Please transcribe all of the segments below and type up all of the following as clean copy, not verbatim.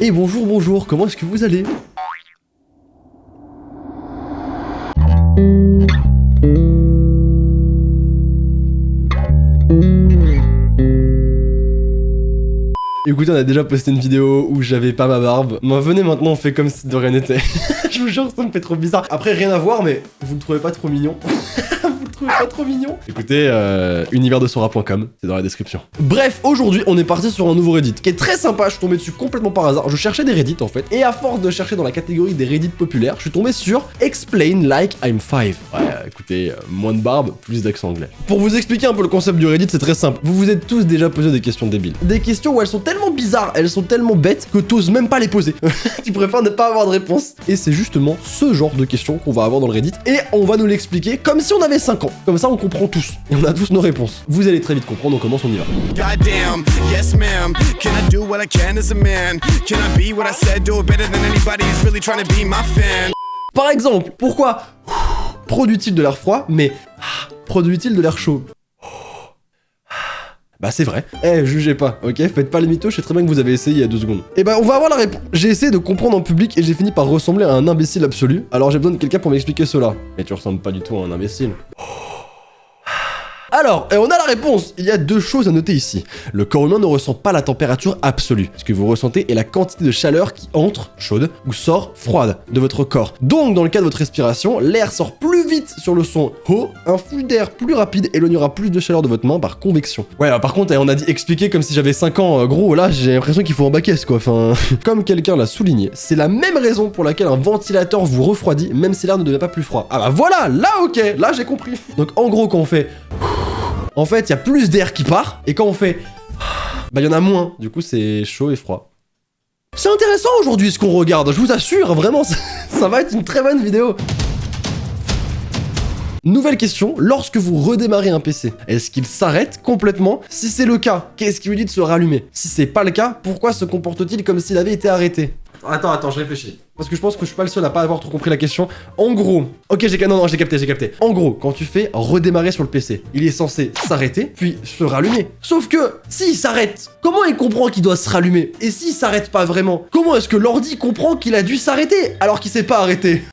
Et bonjour, bonjour, comment est-ce que vous allez? Écoutez, on a déjà posté une vidéo où j'avais pas ma barbe. Moi, venez maintenant, on fait comme si de rien n'était. Je vous jure, ça me fait trop bizarre. Après, rien à voir, mais vous me trouvez pas trop mignon? Vous le trouvez pas trop mignon? Écoutez, univerdesora.com, c'est dans la description. Bref, aujourd'hui, on est parti sur un nouveau Reddit qui est très sympa. Je suis tombé dessus complètement par hasard. Je cherchais des Reddit en fait, et à force de chercher dans la catégorie des Reddit populaires, je suis tombé sur Explain Like I'm 5. Ouais, écoutez, moins de barbe, plus d'accent anglais. Pour vous expliquer un peu le concept du Reddit, c'est très simple. Vous vous êtes tous déjà posé des questions débiles. Des questions où elles sont tellement bizarres, elles sont tellement bêtes que t'oses même pas les poser. Tu préfères ne pas avoir de réponse. Et c'est justement ce genre de questions qu'on va avoir dans le Reddit, et on va nous l'expliquer comme si on avait 5 ans. Comme ça, on comprend tous, et on a tous nos réponses. Vous allez très vite comprendre, on commence, on y va. Goddamn, yes ma'am. Can I do what I can as a man? Can I be what I said, do it better than anybody who's really trying to be my fan? Par exemple, pourquoi produit-il de l'air froid, mais produit-il de l'air chaud? Bah c'est vrai. Jugez pas, ok? Faites pas les mythos, je sais très bien que vous avez essayé il y a 2 secondes. Et bah on va avoir la réponse. J'ai essayé de comprendre en public et j'ai fini par ressembler à un imbécile absolu. Alors j'ai besoin de quelqu'un pour m'expliquer cela. Mais tu ressembles pas du tout à un imbécile. Alors, on a la réponse. Il y a 2 choses à noter ici. Le corps humain ne ressent pas la température absolue. Ce que vous ressentez est la quantité de chaleur qui entre, chaude, ou sort, froide, de votre corps. Donc, dans le cas de votre respiration, l'air sort plus vite sur le son haut, un flux d'air plus rapide éloignera plus de chaleur de votre main par convection. Ouais, alors, par contre, on a dit expliquer comme si j'avais 5 ans. Gros, là, j'ai l'impression qu'il faut en bac-S, quoi. Enfin, comme quelqu'un l'a souligné, c'est la même raison pour laquelle un ventilateur vous refroidit, même si l'air ne devient pas plus froid. Ah bah voilà, là, ok, là, j'ai compris. Donc, en gros, quand on fait... En fait, il y a plus d'air qui part, et quand on fait... Bah, il y en a moins. Du coup, c'est chaud et froid. C'est intéressant aujourd'hui ce qu'on regarde, je vous assure, vraiment, ça va être une très bonne vidéo. Nouvelle question, lorsque vous redémarrez un PC, est-ce qu'il s'arrête complètement? Si c'est le cas, qu'est-ce qui lui dit de se rallumer? Si c'est pas le cas, pourquoi se comporte-t-il comme s'il avait été arrêté? Attends, je réfléchis. Parce que je pense que je suis pas le seul à pas avoir trop compris la question. En gros, ok, j'ai capté. En gros, quand tu fais redémarrer sur le PC, il est censé s'arrêter, puis se rallumer. Sauf que, s'il s'arrête, comment il comprend qu'il doit se rallumer? Et s'il s'arrête pas vraiment, comment est-ce que l'ordi comprend qu'il a dû s'arrêter alors qu'il s'est pas arrêté?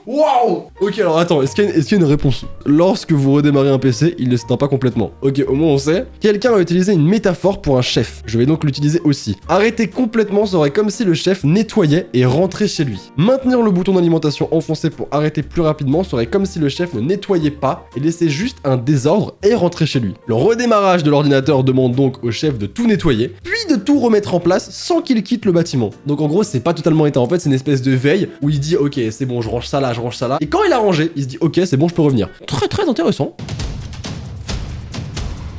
Waouh! Ok, alors attends, est-ce qu'il y a une réponse? Lorsque vous redémarrez un PC, il ne s'éteint pas complètement. Ok, au moins on sait. Quelqu'un a utilisé une métaphore pour un chef. Je vais donc l'utiliser aussi. Arrêter complètement serait comme si le chef nettoyait et rentrait chez lui. Maintenir le bouton d'alimentation enfoncé pour arrêter plus rapidement serait comme si le chef ne nettoyait pas et laissait juste un désordre et rentrait chez lui. Le redémarrage de l'ordinateur demande donc au chef de tout nettoyer, puis de tout remettre en place sans qu'il quitte le bâtiment. Donc en gros, c'est pas totalement éteint. En fait, c'est une espèce de veille où il dit ok, c'est bon, je range ça là. Et quand il a rangé, il se dit ok, c'est bon, je peux revenir. Très très intéressant.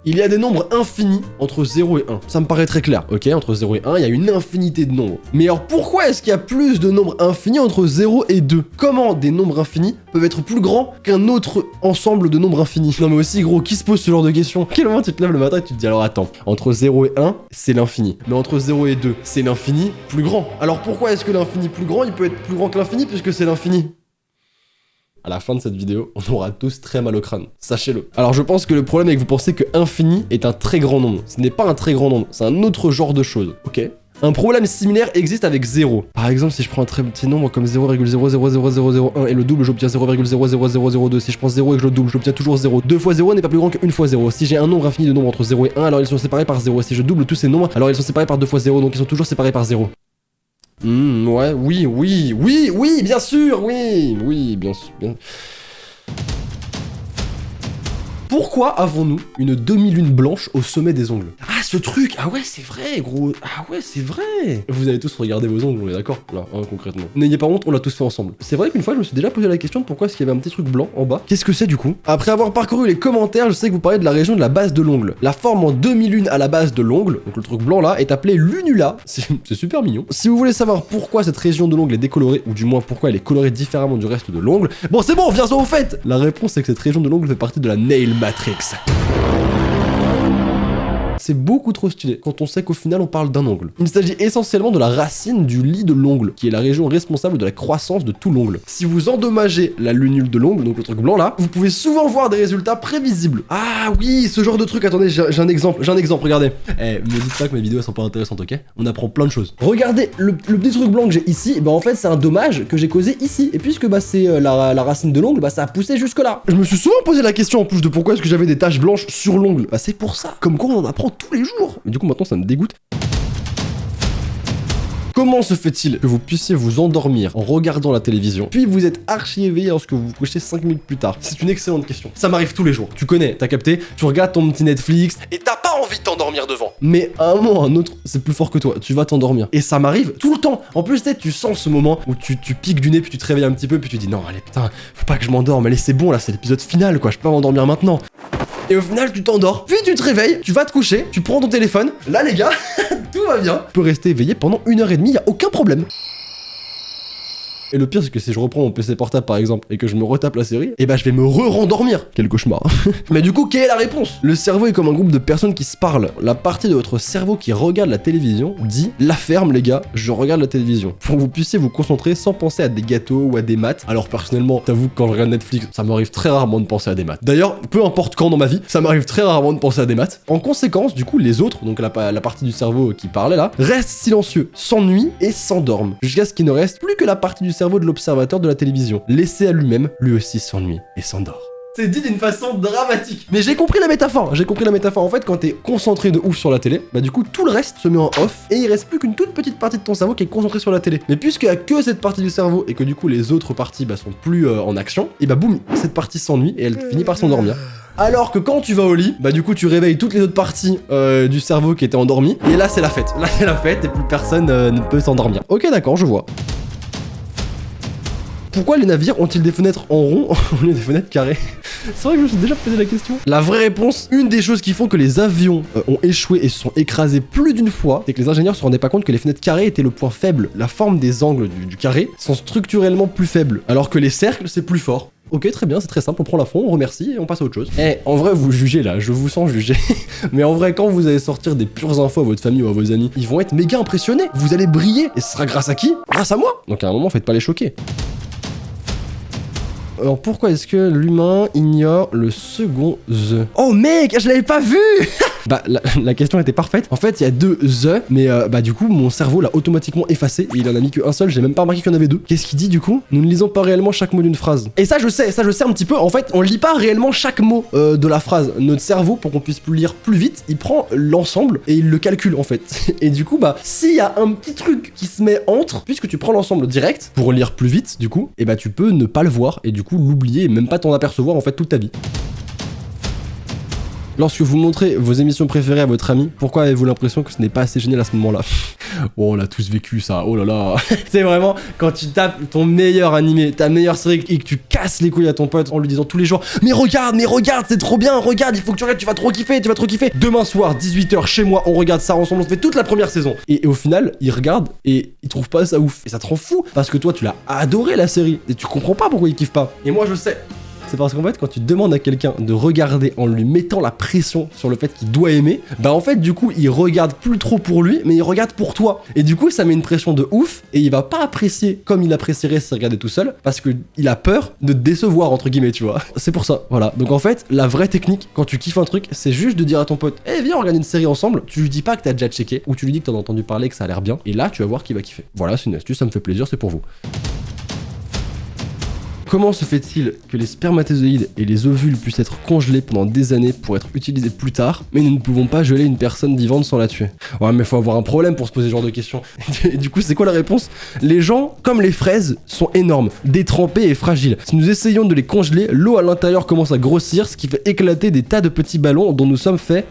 Il y a des nombres infinis entre 0 et 1. Ça me paraît très clair, ok? Entre 0 et 1, il y a une infinité de nombres. Mais alors pourquoi est-ce qu'il y a plus de nombres infinis entre 0 et 2? Comment des nombres infinis peuvent être plus grands qu'un autre ensemble de nombres infinis? Non mais aussi gros, qui se pose ce genre de questions? Quel moment tu te lèves le matin et tu te dis alors attends, entre 0 et 1, c'est l'infini. Mais entre 0 et 2, c'est l'infini plus grand. Alors pourquoi est-ce que l'infini plus grand, il peut être plus grand que l'infini puisque c'est l'infini? À la fin de cette vidéo, on aura tous très mal au crâne, sachez-le. Alors je pense que le problème est que vous pensez que infini est un très grand nombre. Ce n'est pas un très grand nombre, c'est un autre genre de chose, ok? Un problème similaire existe avec 0. Par exemple, si je prends un très petit nombre comme 0,000001 et le double, j'obtiens 0,00002. Si je prends 0 et que je le double, j'obtiens toujours 0. 2 fois 0 n'est pas plus grand que 1 fois 0. Si j'ai un nombre infini de nombres entre 0 et 1, alors ils sont séparés par 0. Si je double tous ces nombres, alors ils sont séparés par 2 fois 0, donc ils sont toujours séparés par 0. Ouais, oui, bien sûr, bien sûr. Pourquoi avons-nous une demi-lune blanche au sommet des ongles? Ah, ce truc! Ah ouais, c'est vrai, gros! Ah ouais, c'est vrai! Vous allez tous regarder vos ongles, on est d'accord? Là, hein, concrètement. N'ayez pas honte, on l'a tous fait ensemble. C'est vrai qu'une fois, je me suis déjà posé la question de pourquoi est-ce qu'il y avait un petit truc blanc en bas. Qu'est-ce que c'est du coup? Après avoir parcouru les commentaires, je sais que vous parlez de la région de la base de l'ongle. La forme en demi-lune à la base de l'ongle, donc le truc blanc là, est appelée lunula. C'est super mignon. Si vous voulez savoir pourquoi cette région de l'ongle est décolorée, ou du moins pourquoi elle est colorée différemment du reste de l'ongle, bon, c'est bon, viens au fait! La réponse est que cette région de l'ongle fait partie de la nail Matrix. c'est beaucoup trop stylé quand on sait qu'au final on parle d'un ongle. Il s'agit essentiellement de la racine du lit de l'ongle, qui est la région responsable de la croissance de tout l'ongle. Si vous endommagez la lunule de l'ongle, donc le truc blanc là, vous pouvez souvent voir des résultats prévisibles. Ah oui, ce genre de truc, attendez, j'ai un exemple, regardez. Me dites pas que mes vidéos elles sont pas intéressantes, ok? On apprend plein de choses. Regardez, le petit truc blanc que j'ai ici, et en fait c'est un dommage que j'ai causé ici. Et puisque c'est la racine de l'ongle, ça a poussé jusque là. Je me suis souvent posé la question en plus de pourquoi est-ce que j'avais des taches blanches sur l'ongle. C'est pour ça. Comme quoi on en apprend tous les jours. Mais du coup maintenant ça me dégoûte. Comment se fait-il que vous puissiez vous endormir en regardant la télévision, puis vous êtes archi éveillé lorsque vous vous couchez 5 minutes plus tard? C'est une excellente question. Ça m'arrive tous les jours. Tu connais, t'as capté, tu regardes ton petit Netflix et t'as pas envie de t'endormir devant. Mais à un moment ou à un autre, c'est plus fort que toi. Tu vas t'endormir. Et ça m'arrive tout le temps. En plus, tu sens ce moment où tu piques du nez, puis tu te réveilles un petit peu, puis tu dis non, allez, putain, faut pas que je m'endorme. Allez, c'est bon, là, c'est l'épisode final, quoi. Je peux pas m'endormir maintenant. Et au final, tu t'endors, puis tu te réveilles, tu vas te coucher, tu prends ton téléphone. Là, les gars, tout va bien. Tu peux rester éveillé pendant 1h30, y a aucun problème. Et le pire, c'est que si je reprends mon PC portable par exemple et que je me retape la série, je vais me re-rendormir. Quel cauchemar. Mais du coup, quelle est la réponse? Le cerveau est comme un groupe de personnes qui se parlent. La partie de votre cerveau qui regarde la télévision dit la ferme, les gars, je regarde la télévision. Pour que vous puissiez vous concentrer sans penser à des gâteaux ou à des maths. Alors personnellement, t'avoue que quand je regarde Netflix, ça m'arrive très rarement de penser à des maths. D'ailleurs, peu importe quand dans ma vie, ça m'arrive très rarement de penser à des maths. En conséquence, du coup, les autres, donc la partie du cerveau qui parlait là, restent silencieux, s'ennuient et s'endorment. Jusqu'à ce qu'il ne reste plus que la partie du cerveau de l'observateur de la télévision. Laissé à lui-même, lui aussi s'ennuie et s'endort. C'est dit d'une façon dramatique. Mais j'ai compris la métaphore. En fait, quand t'es concentré de ouf sur la télé, du coup, tout le reste se met en off et il reste plus qu'une toute petite partie de ton cerveau qui est concentrée sur la télé. Mais puisqu'il y a que cette partie du cerveau et que du coup, les autres parties sont plus en action, et boum, cette partie s'ennuie et elle finit par s'endormir. Alors que quand tu vas au lit, du coup tu réveilles toutes les autres parties du cerveau qui étaient endormies et là c'est la fête. Là c'est la fête et plus personne ne peut s'endormir. Ok, d'accord, je vois. Pourquoi les navires ont-ils des fenêtres en rond au lieu des fenêtres carrées? C'est vrai que je me suis déjà posé la question. La vraie réponse, une des choses qui font que les avions ont échoué et se sont écrasés plus d'une fois, c'est que les ingénieurs se rendaient pas compte que les fenêtres carrées étaient le point faible. La forme des angles du carré sont structurellement plus faibles, alors que les cercles c'est plus fort. Ok, très bien, c'est très simple, on prend la fond, on remercie et on passe à autre chose. En vrai, vous jugez là, je vous sens juger. Mais en vrai, quand vous allez sortir des pures infos à votre famille ou à vos amis, ils vont être méga impressionnés. Vous allez briller. Et ce sera grâce à qui? Grâce à moi. Donc à un moment, faites pas les choquer. Alors pourquoi est-ce que l'humain ignore le second the? Oh mec, je l'avais pas vu. La question était parfaite. En fait, il y a 2 the, mais du coup, mon cerveau l'a automatiquement effacé et il en a mis qu'un seul. J'ai même pas remarqué qu'il y en avait 2. Qu'est-ce qu'il dit du coup? Nous ne lisons pas réellement chaque mot d'une phrase. Et ça, je sais un petit peu. En fait, on lit pas réellement chaque mot de la phrase. Notre cerveau, pour qu'on puisse lire plus vite, il prend l'ensemble et il le calcule en fait. Et du coup, s'il y a un petit truc qui se met entre, puisque tu prends l'ensemble direct pour lire plus vite, du coup, tu peux ne pas le voir et du coup l'oublier et même pas t'en apercevoir en fait toute ta vie. Lorsque vous montrez vos émissions préférées à votre ami, pourquoi avez-vous l'impression que ce n'est pas assez génial à ce moment-là? Oh, on l'a tous vécu ça, oh là là. C'est vraiment quand tu tapes ton meilleur animé, ta meilleure série et que tu casses les couilles à ton pote en lui disant tous les jours mais regarde, c'est trop bien, regarde, il faut que tu regardes, tu vas trop kiffer. Demain soir, 18h chez moi, on regarde ça ensemble, on fait toute la première saison. Et au final, il regarde et il trouve pas ça ouf. Et ça te rend fou parce que toi, tu l'as adoré la série et tu comprends pas pourquoi il kiffe pas. Et moi, je sais. C'est parce qu'en fait, quand tu demandes à quelqu'un de regarder en lui mettant la pression sur le fait qu'il doit aimer, en fait, du coup, il regarde plus trop pour lui, mais il regarde pour toi. Et du coup, ça met une pression de ouf, et il va pas apprécier comme il apprécierait s'il regardait tout seul, parce qu'il a peur de te décevoir, entre guillemets, tu vois. C'est pour ça, voilà. Donc en fait, la vraie technique, quand tu kiffes un truc, c'est juste de dire à ton pote, viens, on regarde une série ensemble, tu lui dis pas que t'as déjà checké, ou tu lui dis que t'en as entendu parler, que ça a l'air bien, et là, tu vas voir qu'il va kiffer. Voilà, c'est une astuce, ça me fait plaisir, c'est pour vous. Comment se fait-il que les spermatozoïdes et les ovules puissent être congelés pendant des années pour être utilisés plus tard, mais nous ne pouvons pas geler une personne vivante sans la tuer? Ouais, mais faut avoir un problème pour se poser ce genre de questions. Et du coup, c'est quoi la réponse? Les gens, comme les fraises, sont énormes, détrempés et fragiles. Si nous essayons de les congeler, l'eau à l'intérieur commence à grossir, ce qui fait éclater des tas de petits ballons dont nous sommes faits.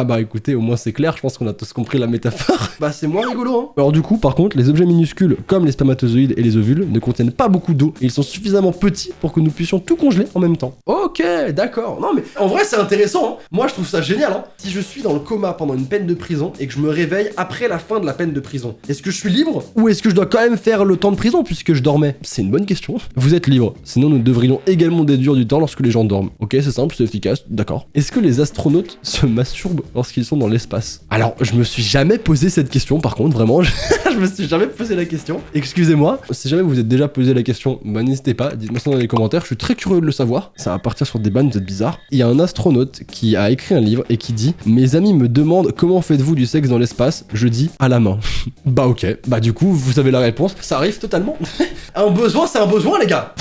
Ah bah écoutez, au moins c'est clair, je pense qu'on a tous compris la métaphore. Bah c'est moins rigolo, hein. Alors du coup, par contre, les objets minuscules, comme les spermatozoïdes et les ovules, ne contiennent pas beaucoup d'eau et ils sont suffisamment petits pour que nous puissions tout congeler en même temps. Ok, d'accord. Non mais en vrai c'est intéressant, hein. Moi je trouve ça génial, hein. Si je suis dans le coma pendant une peine de prison et que je me réveille après la fin de la peine de prison, est-ce que je suis libre ou est-ce que je dois quand même faire le temps de prison puisque je dormais? C'est une bonne question. Vous êtes libre, sinon nous devrions également déduire du temps lorsque les gens dorment. Ok, c'est simple, c'est efficace, d'accord. Est-ce que les astronautes se masturbent lorsqu'ils sont dans l'espace? Alors, je me suis jamais posé cette question, par contre, vraiment, je me suis jamais posé la question. Excusez-moi, si jamais vous vous êtes déjà posé la question, bah n'hésitez pas, dites-moi ça dans les commentaires, je suis très curieux de le savoir. Ça va partir sur des bannes, vous êtes bizarres. Il y a un astronaute qui a écrit un livre et qui dit « Mes amis me demandent comment faites-vous du sexe dans l'espace ?» Je dis « à la main ». Bah ok, bah du coup, vous savez la réponse, ça arrive totalement. Un besoin, c'est un besoin, les gars.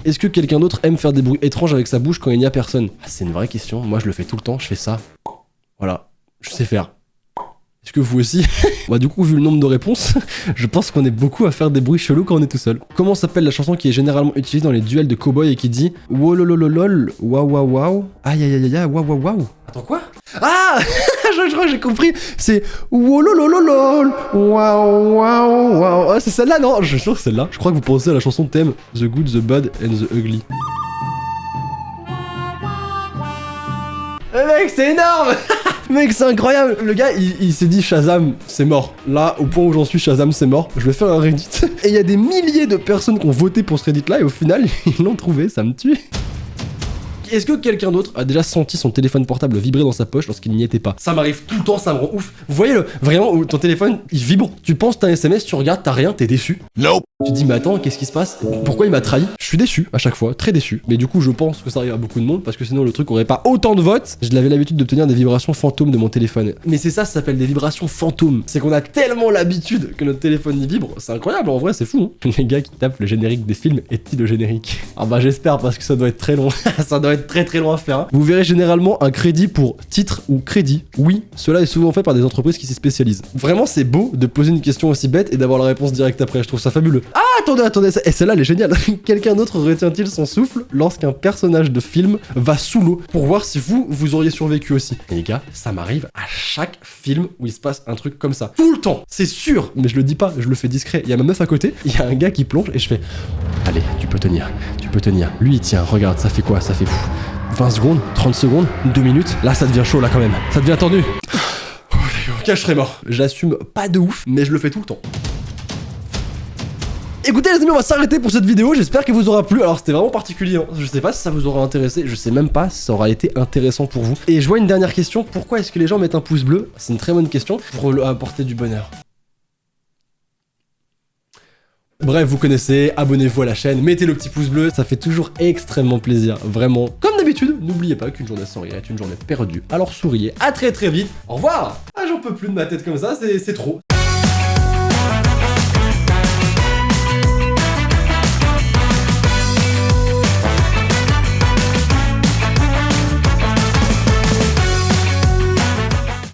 Est-ce que quelqu'un d'autre aime faire des bruits étranges avec sa bouche quand il n'y a personne? Ah, c'est une vraie question. Moi, je le fais tout le temps. Je fais ça. Voilà. Je sais faire. Est-ce que vous aussi? Bah du coup, vu le nombre de réponses, je pense qu'on est beaucoup à faire des bruits chelous quand on est tout seul. Comment s'appelle la chanson qui est généralement utilisée dans les duels de cowboys et qui dit « Wololololol, waouh waouh waouh, aïe aïe aïe aïe, waouh waouh waouh ». Attends, quoi? Ah je crois que j'ai compris. C'est wololololol, waouh waouh waouh. Ah, c'est celle-là, non? Je suis sûr que c'est celle-là. Je crois que vous pensez à la chanson thème The Good, The Bad and The Ugly. Mec, c'est énorme. Mec, c'est incroyable. Le gars, il s'est dit Shazam, c'est mort. Là, au point où j'en suis, Shazam, c'est mort. Je vais faire un Reddit. Et il y a des milliers de personnes qui ont voté pour ce Reddit-là et au final, ils l'ont trouvé, ça me tue. Est-ce que quelqu'un d'autre a déjà senti son téléphone portable vibrer dans sa poche lorsqu'il n'y était pas? Ça m'arrive tout le temps, ça me rend ouf. Vous voyez vraiment où ton téléphone, il vibre. Tu penses t'as un SMS, tu regardes, t'as rien, t'es déçu. Nope. Tu te dis mais attends, qu'est-ce qui se passe? Pourquoi il m'a trahi? Je suis déçu à chaque fois, très déçu. Mais du coup je pense que ça arrive à beaucoup de monde parce que sinon le truc aurait pas autant de votes. Je l'avais l'habitude d'obtenir des vibrations fantômes de mon téléphone. Mais c'est ça s'appelle des vibrations fantômes. C'est qu'on a tellement l'habitude que notre téléphone y vibre. C'est incroyable, en vrai c'est fou, hein. Les gars qui tapent le générique des films, est-il le générique? Ah bah j'espère parce que ça doit être très long. Ça doit être très long à faire, hein. Vous verrez généralement un crédit pour titre ou crédit. Oui, cela est souvent fait par des entreprises qui s'y spécialisent. Vraiment c'est beau de poser une question aussi bête et d'avoir la réponse directe après. Je trouve ça fabuleux. Ah attendez, et celle-là elle est géniale. Quelqu'un d'autre retient-il son souffle lorsqu'un personnage de film va sous l'eau pour voir si vous auriez survécu aussi? Et les gars, ça m'arrive à chaque film où il se passe un truc comme ça. Tout le temps, c'est sûr. Mais je le dis pas, je le fais discret. Il y a ma meuf à côté, il y a un gars qui plonge et je fais allez, tu peux tenir. Lui il tient, regarde, ça fait quoi? Ça fait 20 secondes, 30 secondes, 2 minutes. Là ça devient chaud là quand même. Ça devient tendu. Ok, je serais mort. J'assume pas de ouf, mais je le fais tout le temps. Écoutez les amis, on va s'arrêter pour cette vidéo, j'espère qu'elle vous aura plu. Alors c'était vraiment particulier, hein. Je sais pas si ça vous aura intéressé, je sais même pas si ça aura été intéressant pour vous. Et je vois une dernière question, pourquoi est-ce que les gens mettent un pouce bleu? C'est une très bonne question, pour apporter du bonheur. Bref, vous connaissez, abonnez-vous à la chaîne, mettez le petit pouce bleu, ça fait toujours extrêmement plaisir, vraiment. Comme d'habitude, n'oubliez pas qu'une journée sans rire est une journée perdue, alors souriez, à très vite, au revoir. Ah j'en peux plus de ma tête comme ça, c'est trop.